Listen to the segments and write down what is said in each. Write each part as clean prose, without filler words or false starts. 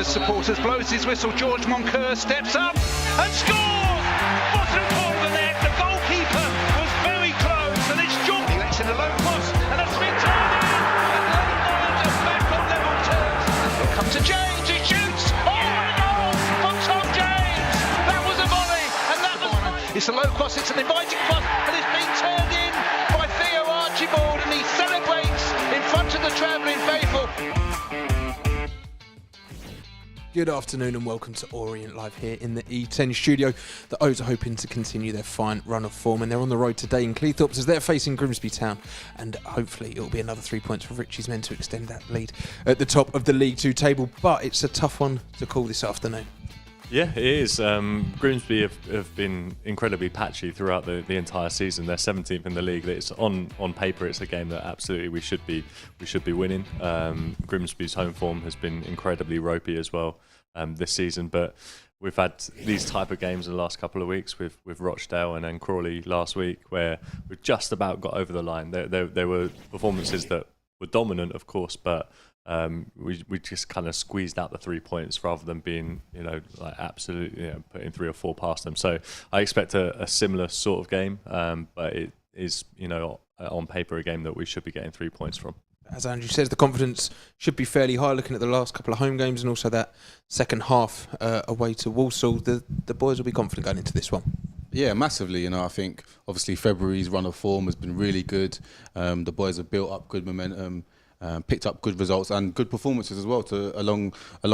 Gunners supporters, blows his whistle. George Moncur steps up and scores! Bottom corner of the net. The goalkeeper was very close, and it's George. He lets in a low cross, and that's been turned in. And Leyton Orient are back on level terms. Here comes to James. He shoots. Oh, and a goal from Tom James. That was a volley, and that was right. It's a low cross. It's an inviting cross, and it's been turned in by Theo Archibald, and he celebrates in front of the travelling faithful. Good afternoon and welcome to Orient Live here in the E10 studio. The O's are hoping to continue their fine run of form, and they're on the road today in Cleethorpes as they're facing Grimsby Town, and hopefully it'll be another 3 points for Richie's men to extend that lead at the top of the League 2 table, but it's a tough one to call this afternoon. Yeah, it is. Grimsby have been incredibly patchy throughout the entire season. They're 17th in the league. It's on paper, it's a game that absolutely we should be winning. Grimsby's home form has been incredibly ropey as well this season, but we've had these type of games in the last couple of weeks with Rochdale and then Crawley last week, where we just about got over the line. There were performances that were dominant, of course, but we just kind of squeezed out the 3 points rather than being, like absolutely putting 3 or 4 past them. So I expect a similar sort of game, but it is, on paper a game that we should be getting 3 points from. As Andrew says, the confidence should be fairly high looking at the last couple of home games and also that second half away to Walsall. The boys will be confident going into this one. Yeah, massively. I think obviously February's run of form has been really good. The boys have built up good momentum. Picked up good results and good performances as well along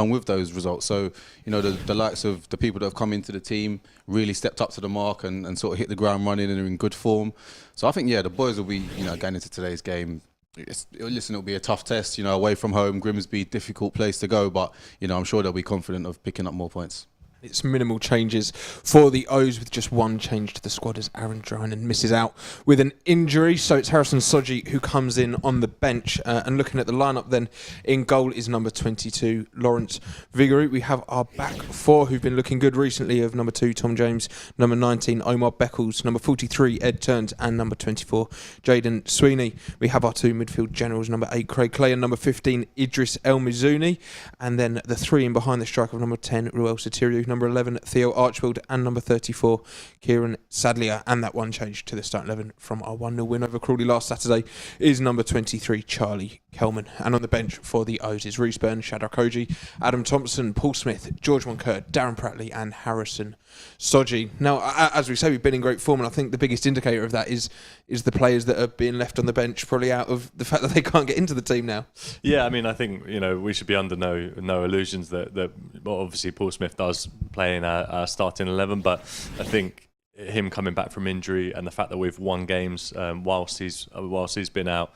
with those results. So, the likes of the people that have come into the team really stepped up to the mark and sort of hit the ground running and are in good form. So I think, the boys will be, going into today's game. It'll be a tough test, away from home. Grimsby, difficult place to go, but, I'm sure they'll be confident of picking up more points. It's minimal changes for the O's with just one change to the squad as Aaron Drinan misses out with an injury. So it's Harrison Soji who comes in on the bench. And looking at the lineup then, in goal is number 22, Lawrence Vigouroux. We have our back four who've been looking good recently of number 2, Tom James, number 19, Omar Beckles, number 43, Ed Turns, and number 24, Jaden Sweeney. We have our 2 midfield generals, number 8, Craig Clay, and number 15, Idris El Mizouni. And then the 3 in behind the striker of number 10, Ruel Sotiriou, number 11, Theo Archibald, and number 34, Kieran Sadlier. And that one change to the starting 11 from our 1-0 win over Crawley last Saturday is number 23, Charlie Kelman. And on the bench for the O's is Reece Byrne, Shadrach Oji, Adam Thompson, Paul Smith, George Moncur, Darren Prattley, and Harrison Soji. Now, as we say, we've been in great form, and I think the biggest indicator of that is the players that are being left on the bench, probably out of the fact that they can't get into the team now. Yeah, I mean, I think we should be under no illusions that well, obviously Paul Smith does play in our starting 11, but I think him coming back from injury and the fact that we've won games whilst he's been out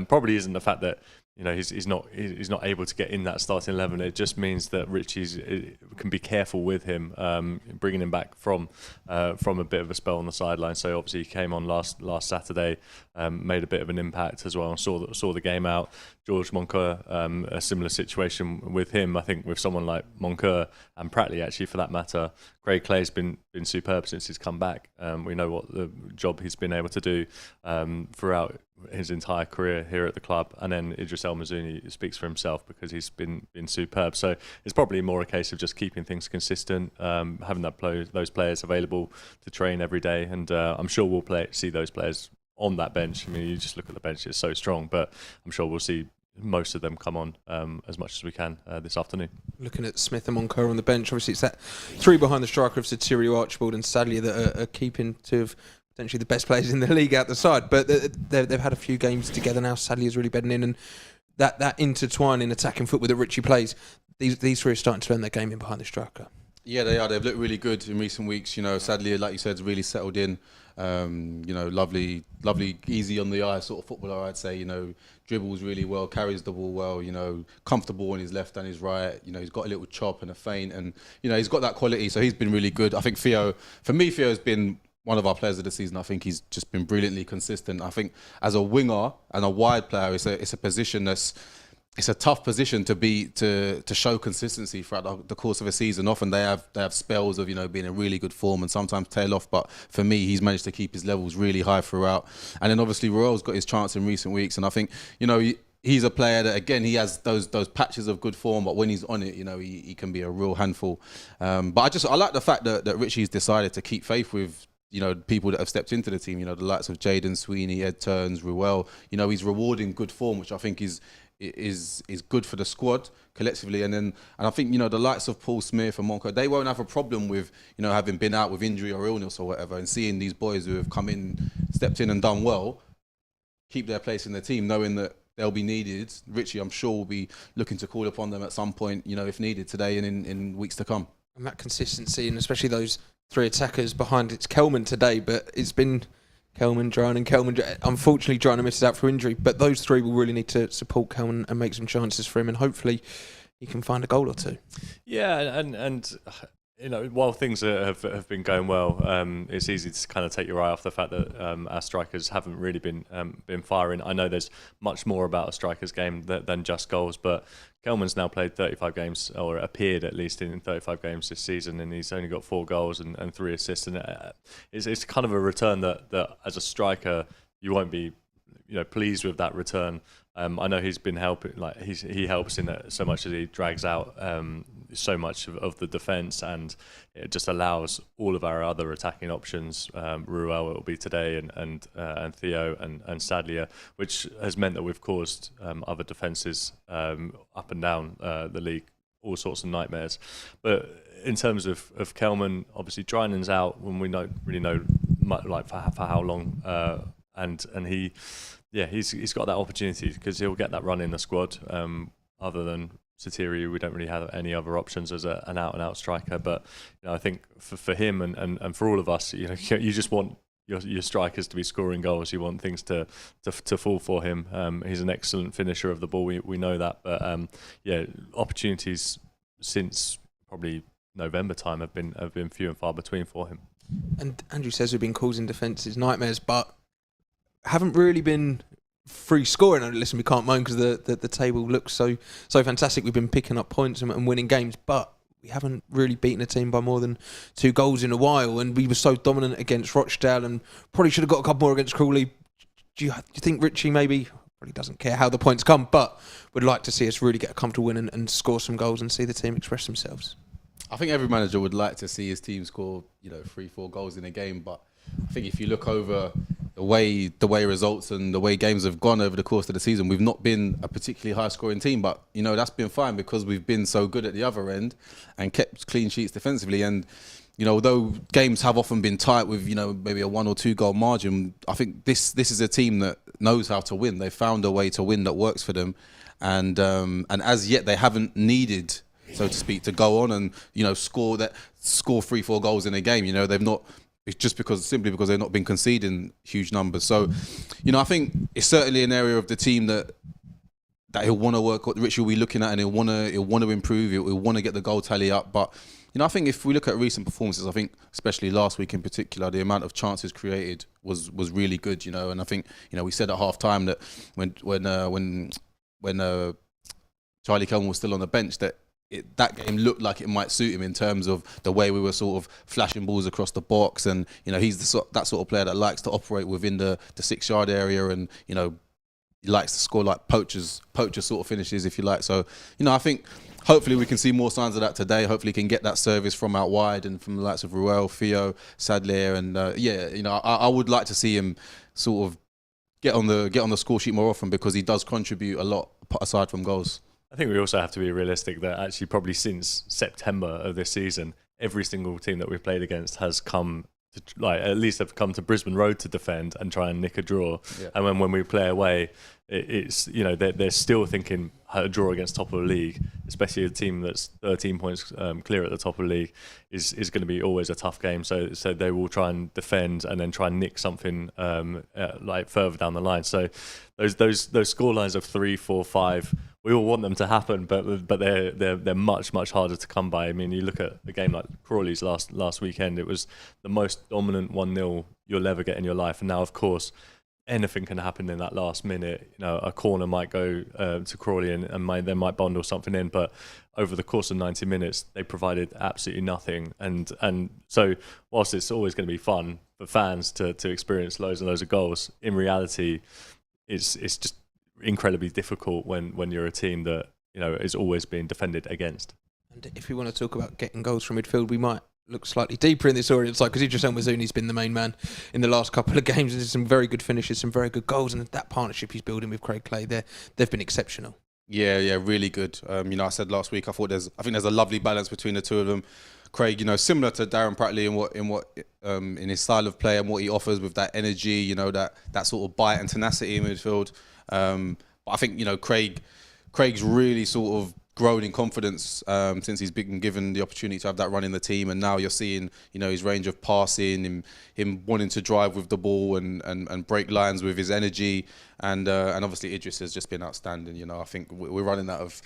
probably isn't the fact that he's not able to get in that starting 11. It just means that Richie's can be careful with him, bringing him back from a bit of a spell on the sideline. So obviously he came on last Saturday, made a bit of an impact as well, and saw the game out. George Moncur, a similar situation with him. I think with someone like Moncur and Prattley, actually for that matter, Craig Clay's been superb since he's come back. We know what the job he's been able to do throughout his entire career here at the club, and then Idris El Mizouni speaks for himself because he's been superb. So it's probably more a case of just keeping things consistent, having those players available to train every day, and I'm sure we'll see those players on that bench. I mean, you just look at the bench; it's so strong, but I'm sure we'll see most of them come on as much as we can this afternoon. Looking at Smith and Moncur on the bench, obviously it's that 3 behind the striker of Sotiriou, Archibald, and Sadlier that are keeping 2 of potentially the best players in the league out the side, but they've had a few games together now. Sadlier's really bedding in, and that intertwining attacking football that Richie plays, these 3 are starting to learn their game in behind the striker. Yeah, they are. They've looked really good in recent weeks. Sadlier, like you said, has really settled in. Lovely, easy on the eye sort of footballer, I'd say. Dribbles really well, carries the ball well. Comfortable on his left and his right. He's got a little chop and a feint, and he's got that quality. So he's been really good. I think Theo has been one of our players of the season. I think he's just been brilliantly consistent. I think as a winger and a wide player, it's a position it's a tough position to show consistency throughout the course of a season. Often they have spells of being in really good form and sometimes tail off. But for me, he's managed to keep his levels really high throughout. And then obviously Ruel's got his chance in recent weeks, and I think he's a player that, again, he has those patches of good form, but when he's on it, he can be a real handful. But I like the fact that Richie's decided to keep faith with people that have stepped into the team. The likes of Jaden Sweeney, Ed Turns, Ruel. He's rewarding good form, which I think is good for the squad collectively. And I think the likes of Paul Smith and Monco, they won't have a problem with having been out with injury or illness or whatever, and seeing these boys who have come in, stepped in and done well, keep their place in the team, knowing that they'll be needed. Richie, I'm sure, will be looking to call upon them at some point, if needed, today and in weeks to come. And that consistency, and especially those three attackers behind, it's Kelman today, but it's been Kelman, Drone and Kelman. Unfortunately, Drone misses out for injury, but those three will really need to support Kelman and make some chances for him, and hopefully he can find a goal or two. Yeah, and while things have been going well, it's easy to kind of take your eye off the fact that our strikers haven't really been firing. I know there's much more about a striker's game than just goals, but Kelman's now played 35 games, or appeared at least in 35 games this season, and he's only got 4 goals and 3 assists. And it's kind of a return that as a striker you won't be pleased with that return. I know he's been helping, he helps in it so much as he drags out so much of the defence, and it just allows all of our other attacking options, Ruel it will be today, and Theo and Sadlier, which has meant that we've caused other defences up and down the league all sorts of nightmares. But in terms of Kelman, obviously Drynen's out when we don't really know much, for how long, and he's got that opportunity because he'll get that run in the squad. Other than Satiri, we don't really have any other options as an out-and-out striker. But I think for him and for all of us, you just want your strikers to be scoring goals. You want things to fall for him. He's an excellent finisher of the ball. We know that. But opportunities since probably November time have been few and far between for him. And Andrew says we've been causing defences nightmares, but haven't really been free scoring. Listen, we can't moan because the table looks so fantastic. We've been picking up points and winning games, but we haven't really beaten a team by more than 2 goals in a while. And we were so dominant against Rochdale, and probably should have got a couple more against Crawley. Do you think Richie maybe really doesn't care how the points come, but would like to see us really get a comfortable win and score some goals and see the team express themselves? I think every manager would like to see his team score 3-4 goals in a game, but I think if you look over the way results and the way games have gone over the course of the season, we've not been a particularly high-scoring team. But that's been fine because we've been so good at the other end and kept clean sheets defensively. And although games have often been tight with maybe a 1 or 2 goal margin, I think this is a team that knows how to win. They've found a way to win that works for them, and as yet they haven't needed, so to speak, to go on and score 3-4 goals in a game. They've not. It's just simply because they've not been conceding huge numbers. So, I think it's certainly an area of the team that he'll want to work. Richie will be looking at, and he'll want to improve. He'll want to get the goal tally up. But I think if we look at recent performances, I think especially last week in particular, the amount of chances created was really good. And I think we said at half time that when Charlie Kelman was still on the bench that. That game looked like it might suit him in terms of the way we were sort of flashing balls across the box, and he's that sort of player that likes to operate within the 6-yard area, and he likes to score like poacher sort of finishes, if you like. So I think hopefully we can see more signs of that today. Hopefully he can get that service from out wide and from the likes of Ruel, Theo, Sadlier, and I would like to see him sort of get on the score sheet more often because he does contribute a lot aside from goals. I think we also have to be realistic that actually probably since September of this season, every single team that we've played against has come to, at least have come to Brisbane Road to defend and try and nick a draw. Yeah. And when we play away, it's they're still thinking a draw against top of the league, especially a team that's 13 points clear at the top of the league, is going to be always a tough game. So they will try and defend and then try and nick something further down the line. So those score lines of 3, 4, 5. We all want them to happen, but they're much harder to come by. I mean, you look at a game like Crawley's last weekend; it was the most dominant 1-0 you'll ever get in your life. And now, of course, anything can happen in that last minute. A corner might go to Crawley and they might bundle something in, but over the course of 90 minutes, they provided absolutely nothing. And so, whilst it's always going to be fun for fans to experience loads and loads of goals, in reality, it's just incredibly difficult when you're a team that is always being defended against. And if we want to talk about getting goals from midfield, we might look slightly deeper in this Orient side, because Idris El Mazzouni's been the main man in the last couple of games. There's some very good finishes, some very good goals, and that partnership he's building with Craig Clay, they've been exceptional. Yeah, really good. I said last week, I think there's a lovely balance between the two of them. Craig, similar to Darren Pratley in his style of play and what he offers with that energy, that sort of bite and tenacity in midfield. But I think Craig's really sort of grown in confidence since he's been given the opportunity to have that run in the team, and now you're seeing his range of passing, him wanting to drive with the ball and break lines with his energy, and obviously Idris has just been outstanding. I think we're running out of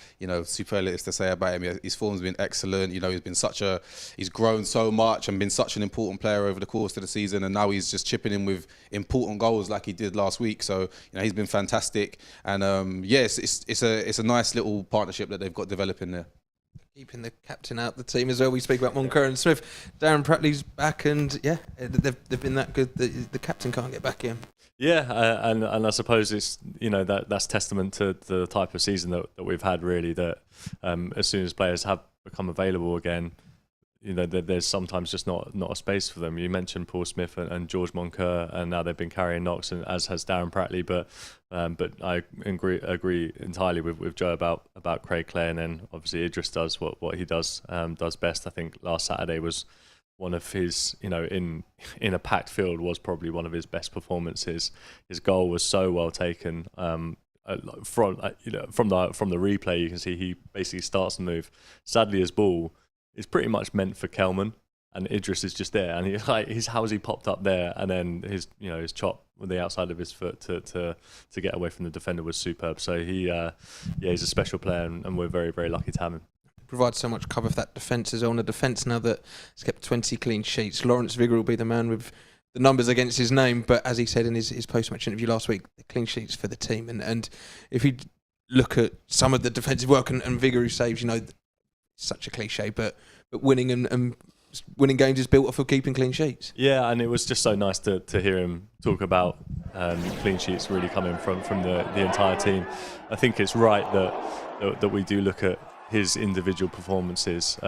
superlatives to say about him. His form's been excellent. He's grown so much and been such an important player over the course of the season, and now he's just chipping in with important goals like he did last week. So he's been fantastic, and it's a nice little partnership that they've got developing there. Keeping the captain out the team as well. We speak about Moncur and Smith. Darren Pratley's back, and they've been that good that the captain can't get back in. Yeah, and I suppose it's that's testament to the type of season that we've had, really. That as soon as players have become available again, there's sometimes just not a space for them. You mentioned Paul Smith and George Moncur, and now they've been carrying knocks, and as has Darren Pratley. But I agree entirely with Joe about Craig Clay, and then obviously Idris does what he does best. I think last Saturday was one of his, in a packed field, was probably one of his best performances. His goal was so well taken. From the replay, you can see he basically starts the move. Sadly, his ball is pretty much meant for Kelman, and Idris is just there, and how has he popped up there, and then his chop with the outside of his foot to get away from the defender was superb. So he's a special player, and we're very, very lucky to have him. Provides so much cover for that defence as well. On the defence now that he's kept 20 clean sheets, Lawrence Vigor will be the man with the numbers against his name, but as he said in his post-match interview last week, the clean sheets for the team, and if you look at some of the defensive work and Vigor who saves, such a cliche, but winning and winning games is built off of keeping clean sheets. Yeah, and it was just so nice to hear him talk about clean sheets really coming from the entire team. I think it's right that we do look at his individual performances,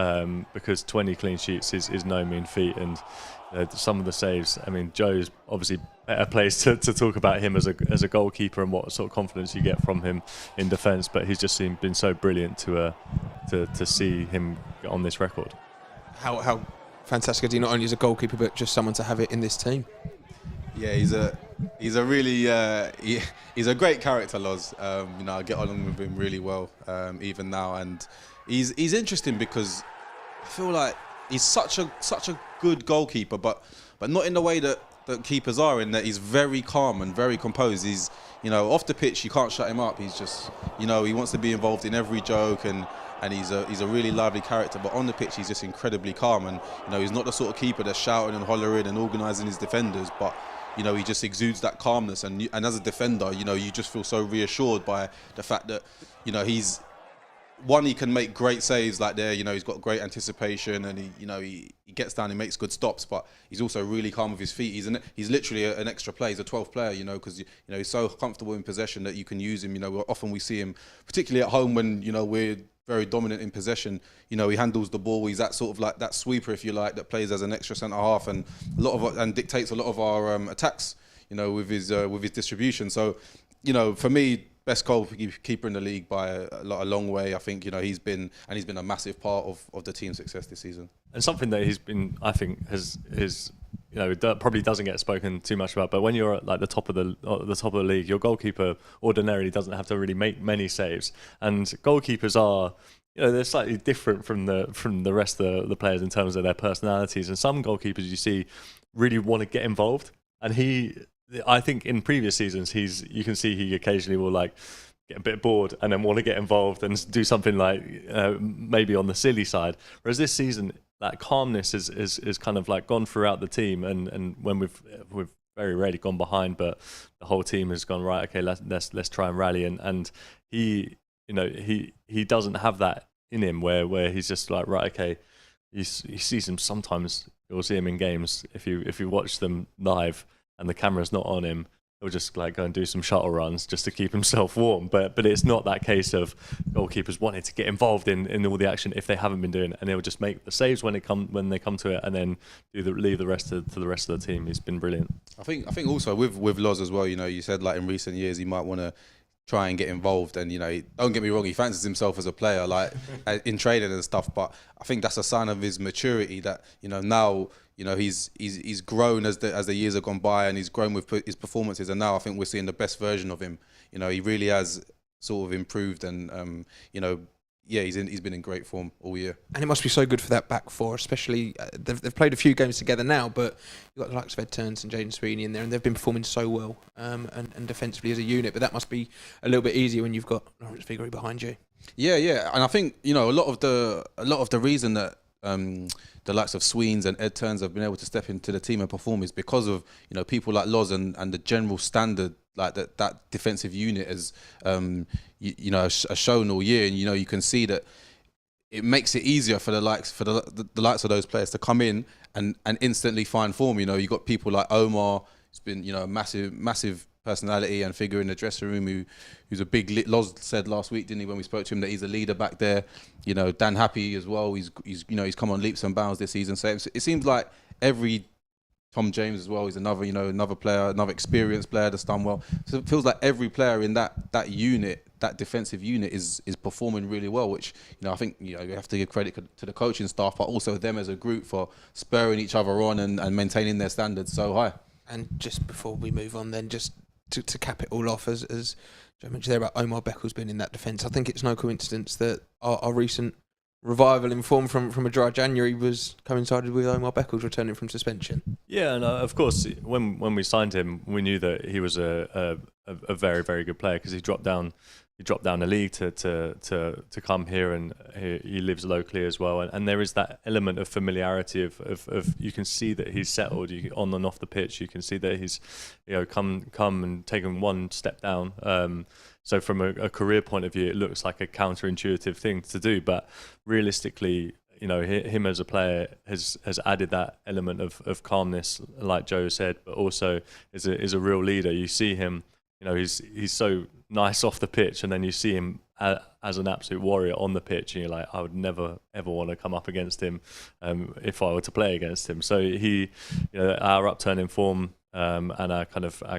because 20 clean sheets is no mean feat, and some of the saves. I mean, Joe's obviously better placed to talk about him as a goalkeeper and what sort of confidence you get from him in defence, but he's just been so brilliant to see him get on this record. How fantastic is he, not only as a goalkeeper but just someone to have it in this team? Yeah, he's a really he's a great character, Loz. I get on with him really well, even now, and he's interesting because I feel like he's such a good goalkeeper, but not in the way that keepers are, in that he's very calm and very composed. He's off the pitch you can't shut him up. He's just he wants to be involved in every joke, and he's a really lively character, but on the pitch he's just incredibly calm, and he's not the sort of keeper that's shouting and hollering and organising his defenders, but he just exudes that calmness, and as a defender, you just feel so reassured by the fact that he can make great saves like there. He's got great anticipation, and he gets down, he makes good stops, but he's also really calm with his feet. He's literally an extra player. He's a 12th player, because he's so comfortable in possession that you can use him. Often we see him, particularly at home when we're very dominant in possession. He handles the ball. He's that sort of like that sweeper, if you like, that plays as an extra centre half and dictates a lot of our attacks. With his distribution. So, for me, best goalkeeper in the league by a long way. I think he's been a massive part of the team's success this season. And something that he's been, I think, is probably doesn't get spoken too much about. But when you're at like the top of the league, your goalkeeper ordinarily doesn't have to really make many saves. And goalkeepers are, they're slightly different from the rest of the players in terms of their personalities. And some goalkeepers you see really want to get involved, and I think in previous seasons, you can see he occasionally will like get a bit bored and then want to get involved and do something like maybe on the silly side. Whereas this season, that calmness is kind of like gone throughout the team, and when we've very rarely gone behind, but the whole team has gone, right, okay, let's try and rally, and he doesn't have that in him where he's just like, right, okay. You sees him sometimes. You'll see him in games if you watch them live and the camera's not on him. he'll just like go and do some shuttle runs just to keep himself warm. But it's not that case of goalkeepers wanting to get involved in all the action if they haven't been doing it, and he'll just make the saves when they come to it, and then leave the rest to the rest of the team. He's been brilliant. I think also with Loz as well. You know, you said like in recent years he might want to try and get involved, and you know, don't get me wrong, he fancies himself as a player, like in training and stuff. But I think that's a sign of his maturity that, you know, now, you know, he's grown as the years have gone by, and he's grown with his performances, and now I think we're seeing the best version of him. You know, he really has sort of improved, and you know, yeah, he's been in great form all year. And it must be so good for that back four, especially they've played a few games together now, but you've got the likes of Ed Turns and Jaden Sweeney in there, and they've been performing so well, and defensively as a unit. But that must be a little bit easier when you've got Lawrence Vigoury behind you. Yeah, and I think, you know, a lot of the reason that the likes of Sweens and Ed Turns have been able to step into the team and perform is because of, you know, people like Loz and the general standard like that defensive unit has you know, has shown all year. And you know, you can see that it makes it easier for the likes of those players to come in and instantly find form. You know, you got people like Omar, who's been, you know, a massive personality and figure in the dressing room, who's a big Loz said last week, didn't he, when we spoke to him, that he's a leader back there. You know, Dan Happy as well, he's you know, he's come on leaps and bounds this season. So it seems like every Tom James as well, he's another player, another experienced player that's done well. So it feels like every player in that unit, that defensive unit, is performing really well, which, you know, I think, you know, you have to give credit to the coaching staff, but also them as a group for spurring each other on and maintaining their standards so high. And just before we move on then, just to cap it all off, as Joe mentioned there about Omar Beckles being in that defence, I think it's no coincidence that our recent revival in form from a dry January was coincided with Omar Beckles returning from suspension. Yeah, and of course, when we signed him, we knew that he was a very, very good player, because he dropped down the league to come here, and he lives locally as well, and there is that element of familiarity of you can see that he's settled on and off the pitch. You can see that he's, you know, come and taken one step down. So from a career point of view, it looks like a counterintuitive thing to do, but realistically, you know, him as a player has added that element of calmness, like Joe said, but also is a real leader. You see him, you know, he's so nice off the pitch, and then you see him as an absolute warrior on the pitch, and you're like, I would never ever want to come up against him if I were to play against him. So he, you know, our upturn in form and our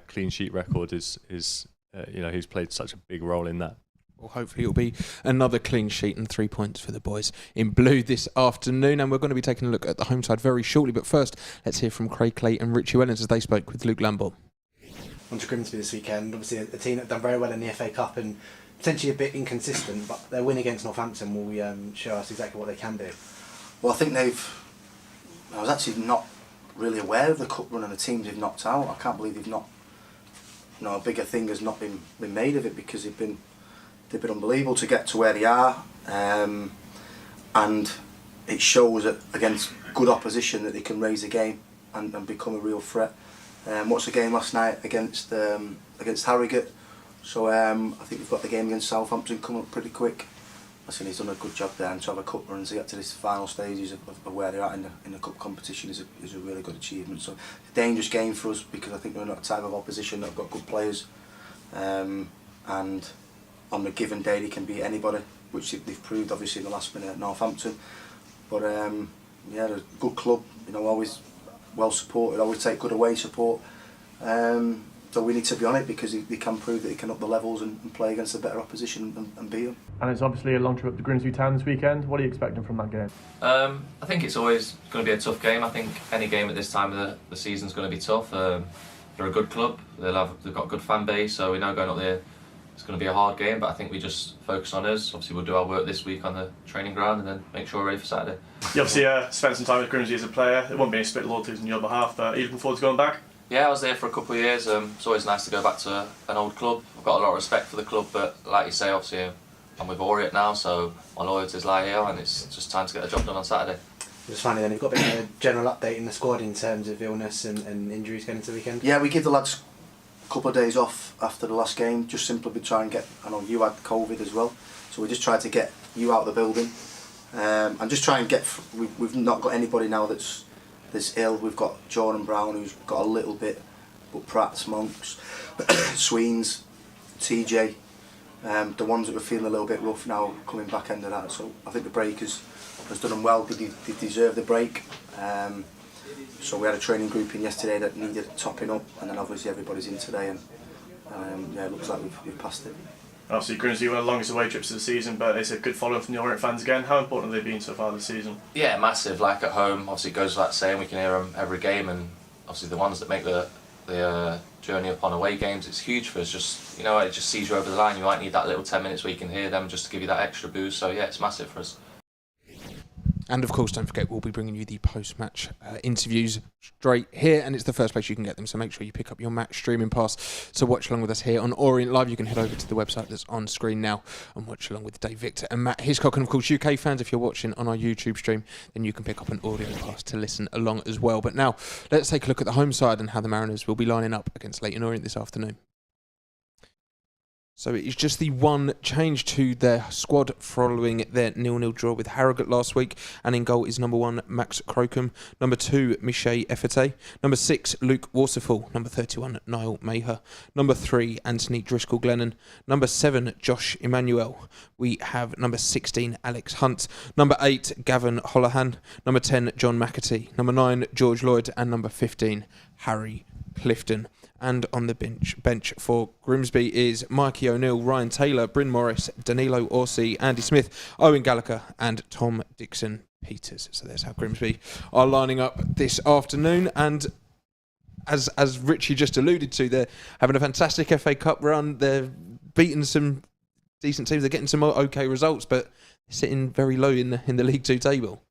clean sheet record is you know, he's played such a big role in that. Well, hopefully it'll be another clean sheet and 3 points for the boys in blue this afternoon. And we're going to be taking a look at the home side very shortly. But first, let's hear from Craig Clay and Richie Wellens as they spoke with Luke Lambourne. On to Grimsby this weekend. Obviously, a team that have done very well in the FA Cup and potentially a bit inconsistent, but their win against Northampton will show us exactly what they can do. Well, I think I was actually not really aware of the cup run and the teams they've knocked out. I can't believe they've not. You know, a bigger thing has not been made of it, because they've been unbelievable to get to where they are, and it shows that against good opposition that they can raise the game and become a real threat. Watched the game last night against Harrogate, so I think we've got the game against Southampton coming up pretty quick. I think he's done a good job there, and to have a cup run to get to this final stages of where they're at in the cup competition is a really good achievement. So it's a dangerous game for us, because I think we're not a type of opposition that have got good players, and on the given day they can beat anybody, which they've proved obviously in the last minute at Northampton. But yeah, they're a good club, you know, always well supported, always take good away support. So we need to be on it, because they can prove that they can up the levels and play against a better opposition and beat them. And it's obviously a long trip up to Grimsby Town this weekend. What are you expecting from that game? I think it's always going to be a tough game. I think any game at this time of the season is going to be tough. They're a good club. They've got a good fan base, so we know going up there it's going to be a hard game. But I think we just focus on us. Obviously, we'll do our work this week on the training ground, and then make sure we're ready for Saturday. You obviously spent some time with Grimsby as a player. It won't be any split loyalties on your behalf, but are you looking forward to going back? Yeah, I was there for a couple of years. It's always nice to go back to an old club. I've got a lot of respect for the club, but like you say, obviously I'm with Orient now, so my loyalties lie here, and it's just time to get the job done on Saturday. Just finally then, you've got a bit of a general update in the squad in terms of illness and injuries going into the weekend? Yeah, we give the lads a couple of days off after the last game, just simply to try and get, I know you had COVID as well, so we just tried to get you out of the building, and just try and get, we've not got anybody now that's ill. We've got Jordan Brown, who's got a little bit but Pratt's, Monks, Sweens, TJ, the ones that were feeling a little bit rough now coming back end of that. So I think the break has done them well. They deserve the break. So we had a training group in yesterday that needed topping up, and then obviously everybody's in today, and yeah, it looks like we've passed it. Obviously, Grimsby were the longest away trips of the season, but it's a good following from the Orient fans again. How important have they been so far this season? Yeah, massive. Like at home, obviously it goes without saying, we can hear them every game, and obviously the ones that make the journey upon away games, it's huge for us. Just, you know, it just sees you over the line. You might need that little 10 minutes where you can hear them just to give you that extra boost. So yeah, it's massive for us. And of course, don't forget, we'll be bringing you the post-match interviews straight here, and it's the first place you can get them. So make sure you pick up your match streaming pass to watch along with us here on Orient Live. You can head over to the website that's on screen now and watch along with Dave Victor and Matt Hiscock. And of course, UK fans, if you're watching on our YouTube stream, then you can pick up an audio pass to listen along as well. But now, let's take a look at the home side and how the Mariners will be lining up against Leyton Orient this afternoon. So it is just the one change to their squad following their 0-0 draw with Harrogate last week. And in goal is number 1, Max Crocombe. Number 2, Michel Effete. Number 6, Luke Waterfall. Number 31, Niall Maher. Number 3, Anthony Driscoll-Glennon. Number 7, Josh Emmanuel. We have number 16, Alex Hunt. Number 8, Gavin Holohan. Number 10, John McAtee. Number 9, George Lloyd. And number 15, Harry Clifton. And on the bench for Grimsby is Mikey O'Neill, Ryan Taylor, Bryn Morris, Danilo Orsi, Andy Smith, Owen Gallagher and Tom Dixon Peters. So there's how Grimsby are lining up this afternoon. And as Richie just alluded to, they're having a fantastic FA Cup run. They're beating some decent teams. They're getting some okay results, but they're sitting very low in the League Two table.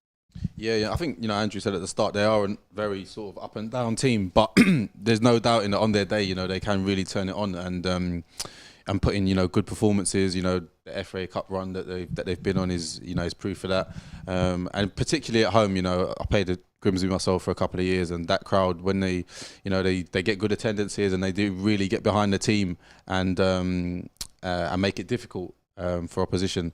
Yeah. I think, Andrew said at the start, they are a very sort of up and down team, but there's no doubt on their day, they can really turn it on and put in, good performances. The FA Cup run that they've been on is proof of that. And particularly at home, I played at Grimsby myself for a couple of years, and that crowd, when they get good attendances and they do really get behind the team and make it difficult for opposition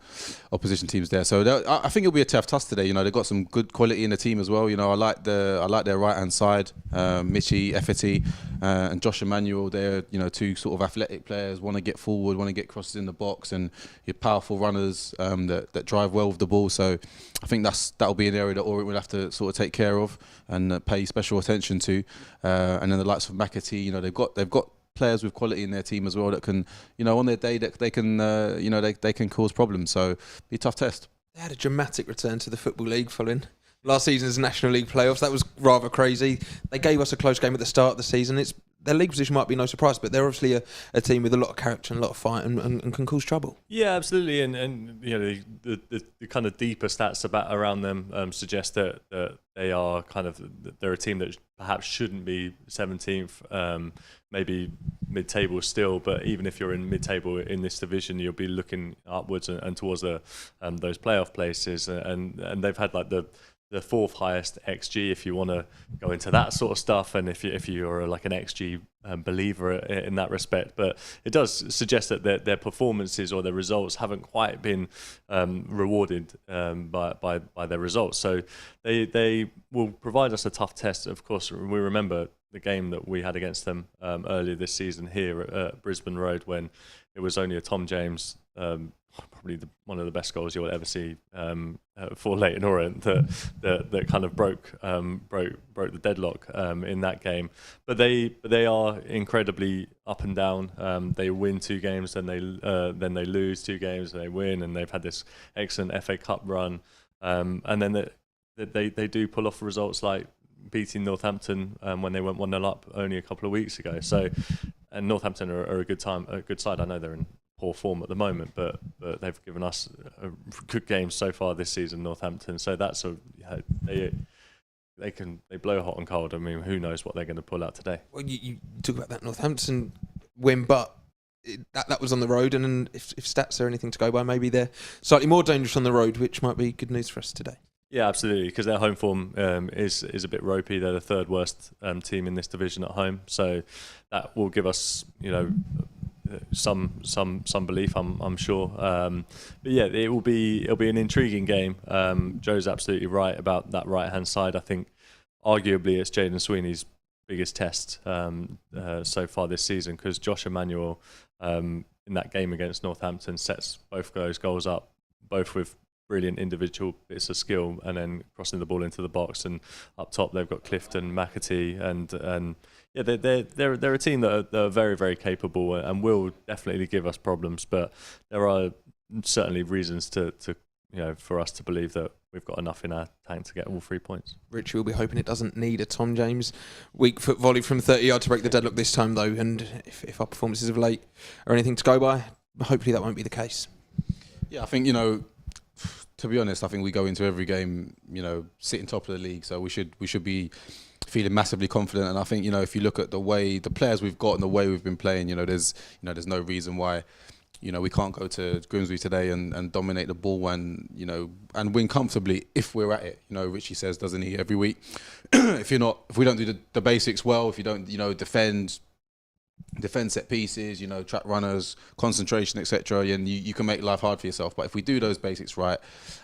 teams there. So I think it'll be a tough task today. They've got some good quality in the team as well. I like their right hand side, Michie Effete and Josh Emmanuel. They're two sort of athletic players, want to get forward, want to get crosses in the box, and you're powerful runners that drive well with the ball. So I think that'll be an area that Orient will have to sort of take care of and pay special attention to. And then the likes of McAtee, they've got players with quality in their team as well that can, on their day that they can, they can cause problems. So be a tough test. They had a dramatic return to the Football League following last season's National League playoffs. That was rather crazy. They gave us a close game at the start of the season. Their league position might be no surprise, but they're obviously a team with a lot of character and a lot of fight and can cause trouble. Yeah, absolutely. And the kind of deeper stats around them suggest that they are they're a team that perhaps shouldn't be 17th, maybe mid-table still. But even if you're in mid-table in this division, you'll be looking upwards and towards those playoff places. And they've had the fourth highest XG, if you want to go into that sort of stuff, and if you're like an XG believer in that respect. But it does suggest that their performances or their results haven't quite been rewarded by their results. So they will provide us a tough test. Of course, we remember the game that we had against them earlier this season here at Brisbane Road, when it was only a Tom James, probably one of the best goals you'll ever see for Leyton Orient, that kind of broke the deadlock in that game. But they are incredibly up and down. They win 2 games, then they lose 2 games, and they win, and they've had this excellent FA Cup run. And then they do pull off results like beating Northampton when they went 1-0 up only a couple of weeks ago. So, and Northampton are a good side. I know they're in poor form at the moment, but they've given us a good game so far this season, Northampton. So that's they blow hot and cold. I mean, who knows what they're going to pull out today? Well, you talk about that Northampton win, but that was on the road, and if stats are anything to go by, maybe they're slightly more dangerous on the road, which might be good news for us today. Yeah, absolutely, because their home form is a bit ropey. They're the 3rd worst team in this division at home, so that will give us, some belief, I'm sure. But yeah, it'll be an intriguing game. Joe's absolutely right about that right hand side. I think arguably it's Jaden Sweeney's biggest test so far this season, because Josh Emmanuel in that game against Northampton sets both those goals up, both with brilliant individual bits of skill, and then crossing the ball into the box. And up top they've got Clifton, McAtee, and yeah, they're a team that are very, very capable and will definitely give us problems. But there are certainly reasons to for us to believe that we've got enough in our tank to get all 3 points. Richie will be hoping it doesn't need a Tom James weak foot volley from 30 yards to break the deadlock this time, though. And if our performances of late are anything to go by, hopefully that won't be the case. Yeah, I think, to be honest, I think we go into every game, sitting top of the league, so we should be feeling massively confident. And I think, if you look at the way the players we've got and the way we've been playing, there's no reason why we can't go to Grimsby today and dominate the ball and win comfortably if we're at it. Richie says, doesn't he, every week? If we don't do the basics well, if you don't defend set pieces, track runners, concentration, etc., and you can make life hard for yourself. But if we do those basics right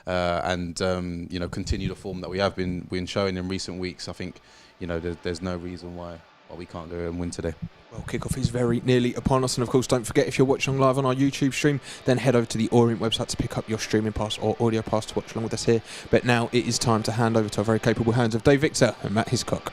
and continue the form that we have been showing in recent weeks, I think there's no reason why we can't go and win today. Well, kickoff is very nearly upon us, and of course don't forget, if you're watching live on our YouTube stream, then head over to the Orient website to pick up your streaming pass or audio pass to watch along with us here. But now it is time to hand over to our very capable hands of Dave Victor and Matt Hiscock.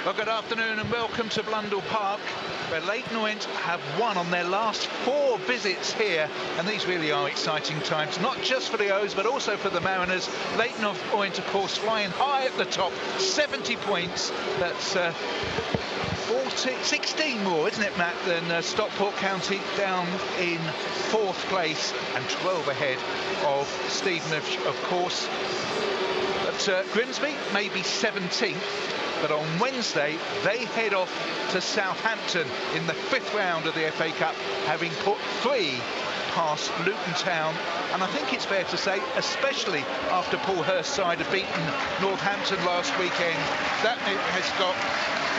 Well, good afternoon and welcome to Blundell Park, where Leyton Orient have won on their last 4 visits here, and these really are exciting times, not just for the O's but also for the Mariners. Leyton Orient, of course, flying high at the top, 70 points. That's 16 more, isn't it, Matt, than Stockport County, down in 4th place, and 12 ahead of Stevenage, of course. But Grimsby may be 17th. But on Wednesday, they head off to Southampton in the 5th round of the FA Cup, having put 3 past Leyton Town. And I think it's fair to say, especially after Paul Hurst's side have beaten Northampton last weekend, that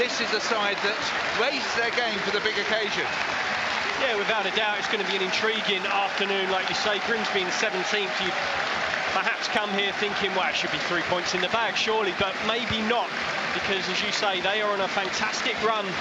this is a side that raises their game for the big occasion. Yeah, without a doubt, it's going to be an intriguing afternoon. Like you say, Grimsby in 17th, you perhaps come here thinking, well, it should be 3 points in the bag, surely, but maybe not, because, as you say, they are on a fantastic run in